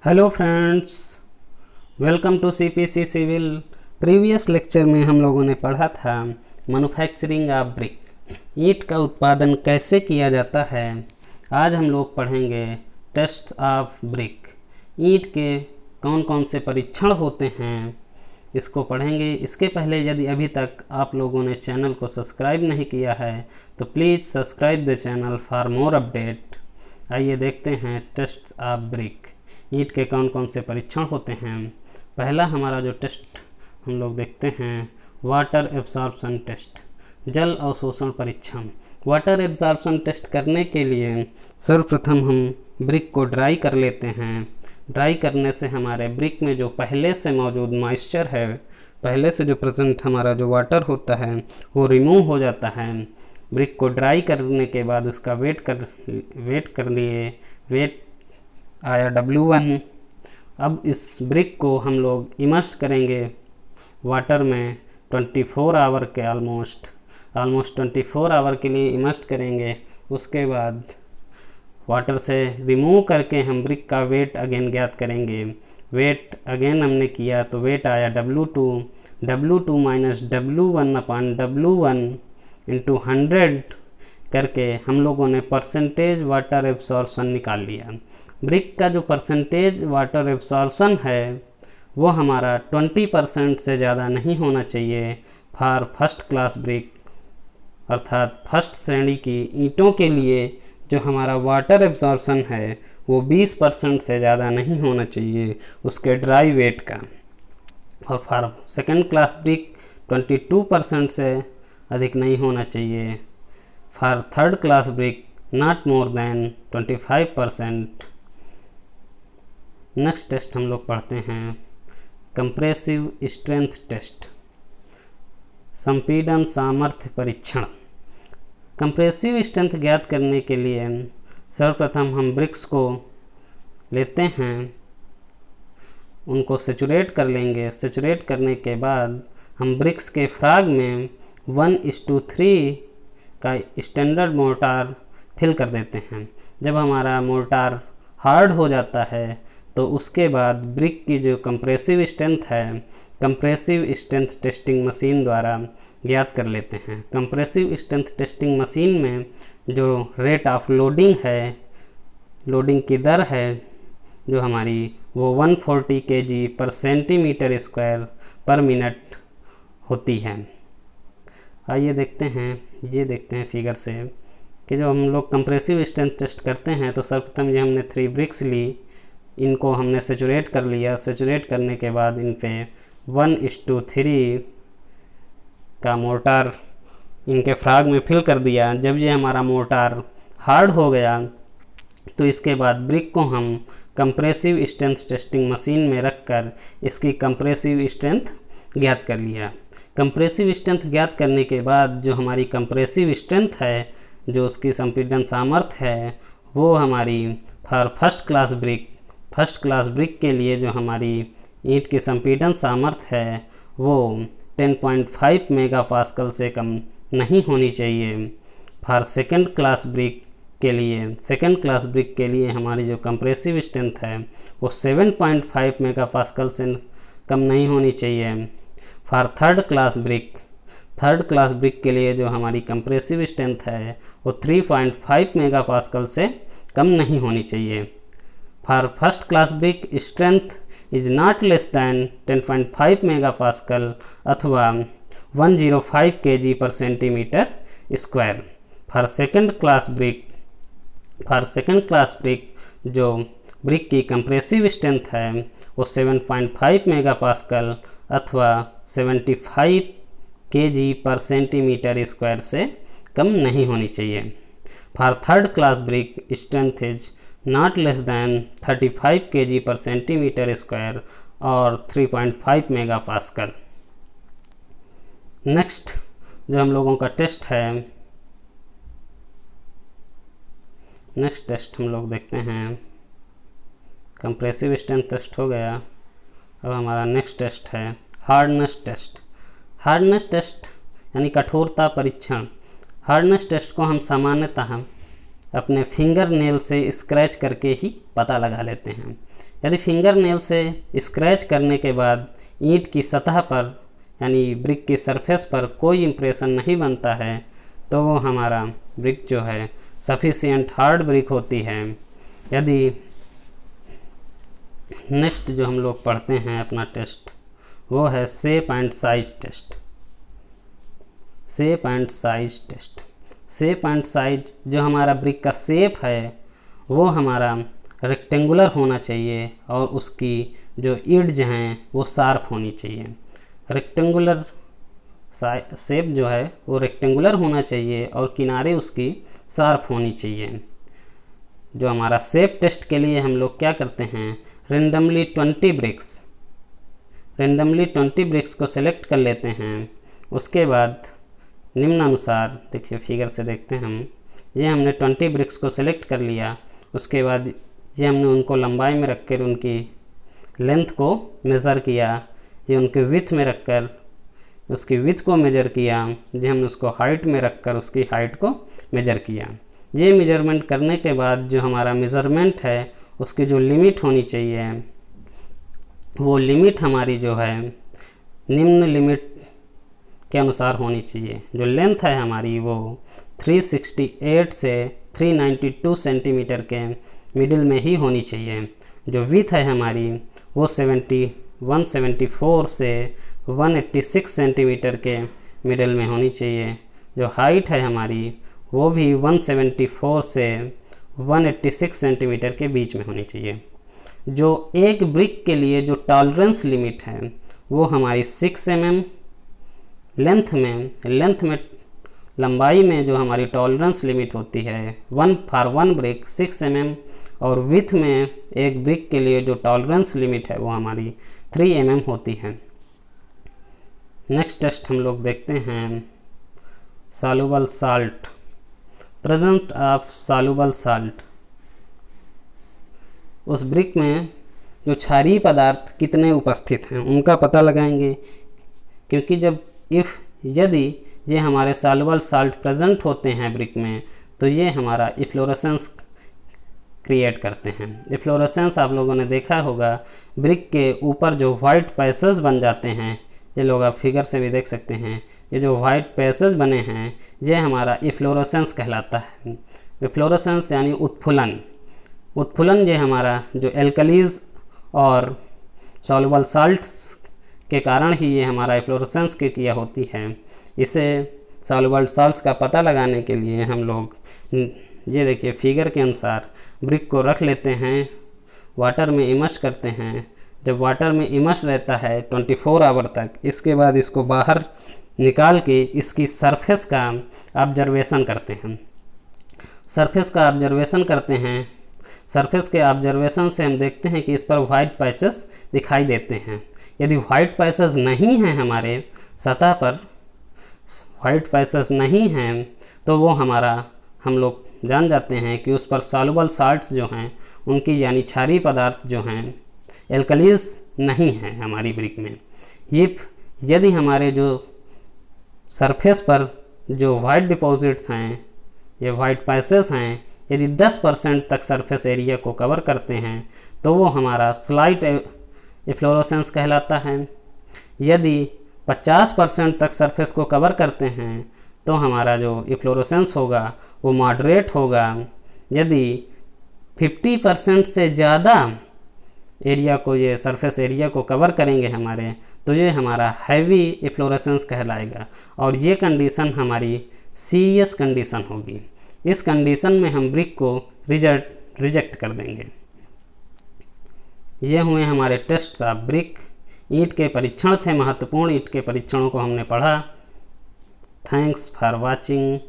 Hello friends, welcome to CPC civil. Previous lecture में हम लोगों ने पढ़ा था मैन्युफैक्चरिंग ऑफ ब्रिक, ईंट का उत्पादन कैसे किया जाता है। आज हम लोग पढ़ेंगे टेस्ट ऑफ ब्रिक, ईंट के कौन कौन से परीक्षण होते हैं, इसको पढ़ेंगे। इसके पहले यदि अभी तक आप लोगों ने चैनल को सब्सक्राइब नहीं किया है तो please subscribe the channel for more update. आइए देखते हैं टेस्ट ऑफ ब्रिक, ईंट के कौन कौन से परीक्षण होते हैं। पहला हमारा जो टेस्ट हम लोग देखते हैं वाटर एब्जॉर्प्शन टेस्ट, जल अवशोषण परीक्षण। वाटर एब्जॉर्प्शन टेस्ट करने के लिए सर्वप्रथम हम ब्रिक को ड्राई कर लेते हैं। ड्राई करने से हमारे ब्रिक में जो पहले से मौजूद मॉइस्चर है, पहले से जो प्रेजेंट हमारा जो वाटर होता है वो रिमूव हो जाता है। ब्रिक को ड्राई करने के बाद उसका वेट कर लिए, वेट आया W1। अब इस ब्रिक को हम लोग इमर्स करेंगे वाटर में 24 आवर के ऑलमोस्ट 24 आवर के लिए इमर्स करेंगे। उसके बाद वाटर से रिमूव करके हम ब्रिक का वेट अगेन ज्ञात करेंगे। वेट अगेन हमने किया तो वेट आया W2 minus W1 upon W1 into 100 करके हम लोगों ने परसेंटेज वाटर एब्सॉर्प्शन निकाल लिया। ब्रिक का जो परसेंटेज वाटर एब्सॉर्प्शन है वो हमारा 20% से ज़्यादा नहीं होना चाहिए फॉर फर्स्ट क्लास ब्रिक, अर्थात फर्स्ट श्रेणी की ईंटों के लिए जो हमारा वाटर एब्सॉर्प्शन है वो 20% से ज़्यादा नहीं होना चाहिए उसके ड्राई वेट का। और फॉर सेकेंड क्लास ब्रिक 22% से अधिक नहीं होना चाहिए। For third class brick not more than 25%। Next test हम लोग पढ़ते हैं कंप्रेसिव स्ट्रेंथ टेस्ट, संपीड़न सामर्थ्य परीक्षण। कंप्रेसिव स्ट्रेंथ ज्ञात करने के लिए सर्वप्रथम हम ब्रिक्स को लेते हैं, उनको सेचुरेट कर लेंगे। सेचुरेट करने के बाद हम ब्रिक्स के फ्राग में 1:3 का स्टैंडर्ड मोर्टार फिल कर देते हैं। जब हमारा मोर्टार हार्ड हो जाता है तो उसके बाद ब्रिक की जो कंप्रेसिव स्ट्रेंथ है कंप्रेसिव स्ट्रेंथ टेस्टिंग मशीन द्वारा ज्ञात कर लेते हैं। कंप्रेसिव स्ट्रेंथ टेस्टिंग मशीन में जो रेट ऑफ लोडिंग है, लोडिंग की दर है जो हमारी वो 140 kg पर सेंटीमीटर स्क्वायर पर मिनट होती है। आइए देखते हैं, ये देखते हैं फिगर से कि जब हम लोग कंप्रेसिव स्ट्रेंथ टेस्ट करते हैं तो सर्वप्रथम ये हमने 3 ब्रिक्स ली, इनको हमने सेचुरेट कर लिया। सेचुरेट करने के बाद इन पे 1:3 का मोर्टार इनके फ्राग में फिल कर दिया। जब ये हमारा मोर्टार हार्ड हो गया तो इसके बाद ब्रिक को हम कंप्रेसिव स्ट्रेंथ टेस्टिंग मशीन में रखकर इसकी कंप्रेसिव स्ट्रेंथ ज्ञात कर लिया। कंप्रेसिव स्ट्रेंथ ज्ञात करने के बाद जो हमारी कंप्रेसिव स्ट्रेंथ है, जो उसकी संपीड़न सामर्थ्य है, वो हमारी फॉर फर्स्ट क्लास ब्रिक के लिए जो हमारी ईंट की संपीड़न सामर्थ्य है वो 10.5 मेगापास्कल से कम नहीं होनी चाहिए। फॉर सेकेंड क्लास ब्रिक के लिए हमारी जो कंप्रेसिव स्ट्रेंथ है वो 7.5 मेगापास्कल से कम नहीं होनी चाहिए। फॉर थर्ड क्लास ब्रिक के लिए जो हमारी कंप्रेसिव स्ट्रेंथ है वो 3.5 मेगापास्कल से कम नहीं होनी चाहिए। For first class brick strength is not less than 10.5 megapascal अथवा 105 kg पर centimetre square. For second class brick जो ब्रिक की कंप्रेसिव स्ट्रेंथ है वो 7.5 मेगापास्कल अथवा 75 kg पर सेंटीमीटर स्क्वायर से कम नहीं होनी चाहिए। For third class brick strength is not less than 35 kg पर सेंटीमीटर स्क्वायर और 3.5 मेगापास्कल। नेक्स्ट जो हम लोगों का टेस्ट है, नेक्स्ट टेस्ट हम लोग देखते हैं, कंप्रेसिव स्ट्रेंथ टेस्ट हो गया। अब हमारा नेक्स्ट टेस्ट है हार्डनेस टेस्ट यानी कठोरता परीक्षण। हार्डनेस टेस्ट को हम सामान्यतः अपने फिंगर नेल से स्क्रैच करके ही पता लगा लेते हैं यदि फिंगर नेल से स्क्रैच करने के बाद ईंट की सतह पर यानी ब्रिक की सरफेस पर कोई इम्प्रेशन नहीं बनता है तो वो हमारा ब्रिक जो है सफिशिएंट हार्ड ब्रिक होती है। यदि नेक्स्ट जो हम लोग पढ़ते हैं अपना टेस्ट वो है shape and size test. Shape and size test, shape and size जो हमारा ब्रिक का शेप है वो हमारा रेक्टेंगुलर होना चाहिए और उसकी जो एड्ज हैं वो शार्प होनी चाहिए। रेक्टेंगुलर शेप जो है वो रेक्टेंगुलर होना चाहिए और किनारे उसकी शार्प होनी चाहिए। जो हमारा शेप टेस्ट के लिए हम लोग क्या करते हैं, रेंडमली 20 ब्रिक्स को सेलेक्ट कर लेते हैं। उसके बाद निम्नानुसार देखिए फिगर से देखते हैं हम, ये हमने 20 ब्रिक्स को सेलेक्ट कर लिया। उसके बाद ये हमने उनको लंबाई में रखकर उनकी लेंथ को मेज़र किया, ये उनके विड्थ में रखकर उसकी विड्थ को मेजर किया, ये हमने उसको हाइट में रखकर उसकी हाइट को मेजर किया। ये मेजरमेंट करने के बाद जो हमारा मेज़रमेंट है उसकी जो लिमिट होनी चाहिए वो लिमिट हमारी जो है निम्न लिमिट के अनुसार होनी चाहिए। जो लेंथ है हमारी वो 368 से 392 सेंटीमीटर के मिडिल में ही होनी चाहिए। जो विड्थ है हमारी वो 174 से 186 सेंटीमीटर के मिडिल में होनी चाहिए। जो हाइट है हमारी वो भी 174 से 186 सेंटीमीटर के बीच में होनी चाहिए। जो एक ब्रिक के लिए जो टॉलरेंस लिमिट है वो हमारी 6 mm लेंथ में लंबाई में जो हमारी टॉलरेंस लिमिट होती है फॉर वन ब्रिक 6 mm और विड्थ में एक ब्रिक के लिए जो टॉलरेंस लिमिट है वो हमारी 3 mm होती है। नेक्स्ट टेस्ट हम लोग देखते हैं soluble salt, presence of soluble salt. उस ब्रिक में जो क्षारीय पदार्थ कितने उपस्थित हैं उनका पता लगाएंगे, क्योंकि यदि ये हमारे सॉल्युबल साल्ट प्रेजेंट होते हैं ब्रिक में तो ये हमारा इफ्लोरेसेंस क्रिएट करते हैं। इफ्लोरेसेंस आप लोगों ने देखा होगा, ब्रिक के ऊपर जो वाइट पैसेज बन जाते हैं, ये लोग आप फिगर से भी देख सकते हैं, ये जो वाइट पैसेज बने हैं ये हमारा इफ्लोरेसेंस कहलाता है। इफ्लोरेसेंस यानी उत्फुलन ये हमारा जो एल्कलीज और सॉल्युबल साल्ट्स के कारण ही ये हमारा इफ्लोरेसेंस की क्रिया होती है। इसे सॉल्युबल साल्ट्स का पता लगाने के लिए हम लोग ये देखिए फिगर के अनुसार ब्रिक को रख लेते हैं, वाटर में इमर्स करते हैं। जब वाटर में इमर्स रहता है 24 आवर तक, इसके बाद इसको बाहर निकाल के इसकी सरफेस का ऑब्जर्वेशन करते हैं। सरफेस के ऑब्जर्वेशन से हम देखते हैं कि इस पर वाइट पैचेस दिखाई देते हैं। यदि वाइट पैचेस नहीं हैं, हमारे सतह पर वाइट पैचेस नहीं हैं, तो वो हम लोग जान जाते हैं कि उस पर सॉल्युबल साल्ट्स जो हैं उनकी यानी क्षारीय पदार्थ जो हैं एल्कलीज नहीं हैं हमारी ब्रिक में। यदि हमारे जो सरफेस पर जो वाइट डिपॉजिट्स हैं, ये वाइट पैसेस हैं, यदि 10% तक सरफेस एरिया को कवर करते हैं तो वो हमारा स्लाइट इफ्लोरेसेंस कहलाता है। यदि 50% तक सरफेस को कवर करते हैं तो हमारा जो इफ्लोरेसेंस होगा वो मॉडरेट होगा। यदि 50% से ज़्यादा एरिया को, ये सरफेस एरिया को कवर करेंगे हमारे, तो ये हमारा हैवी इफ्लोरेसेंस कहलाएगा और ये कंडीशन हमारी सीरियस कंडीशन होगी। इस कंडीशन में हम ब्रिक को रिजेक्ट कर देंगे। ये हुए हमारे टेस्ट्स ऑफ ब्रिक। ईंट के परीक्षण थे, महत्वपूर्ण ईंट के परीक्षणों को हमने पढ़ा। Thanks for watching.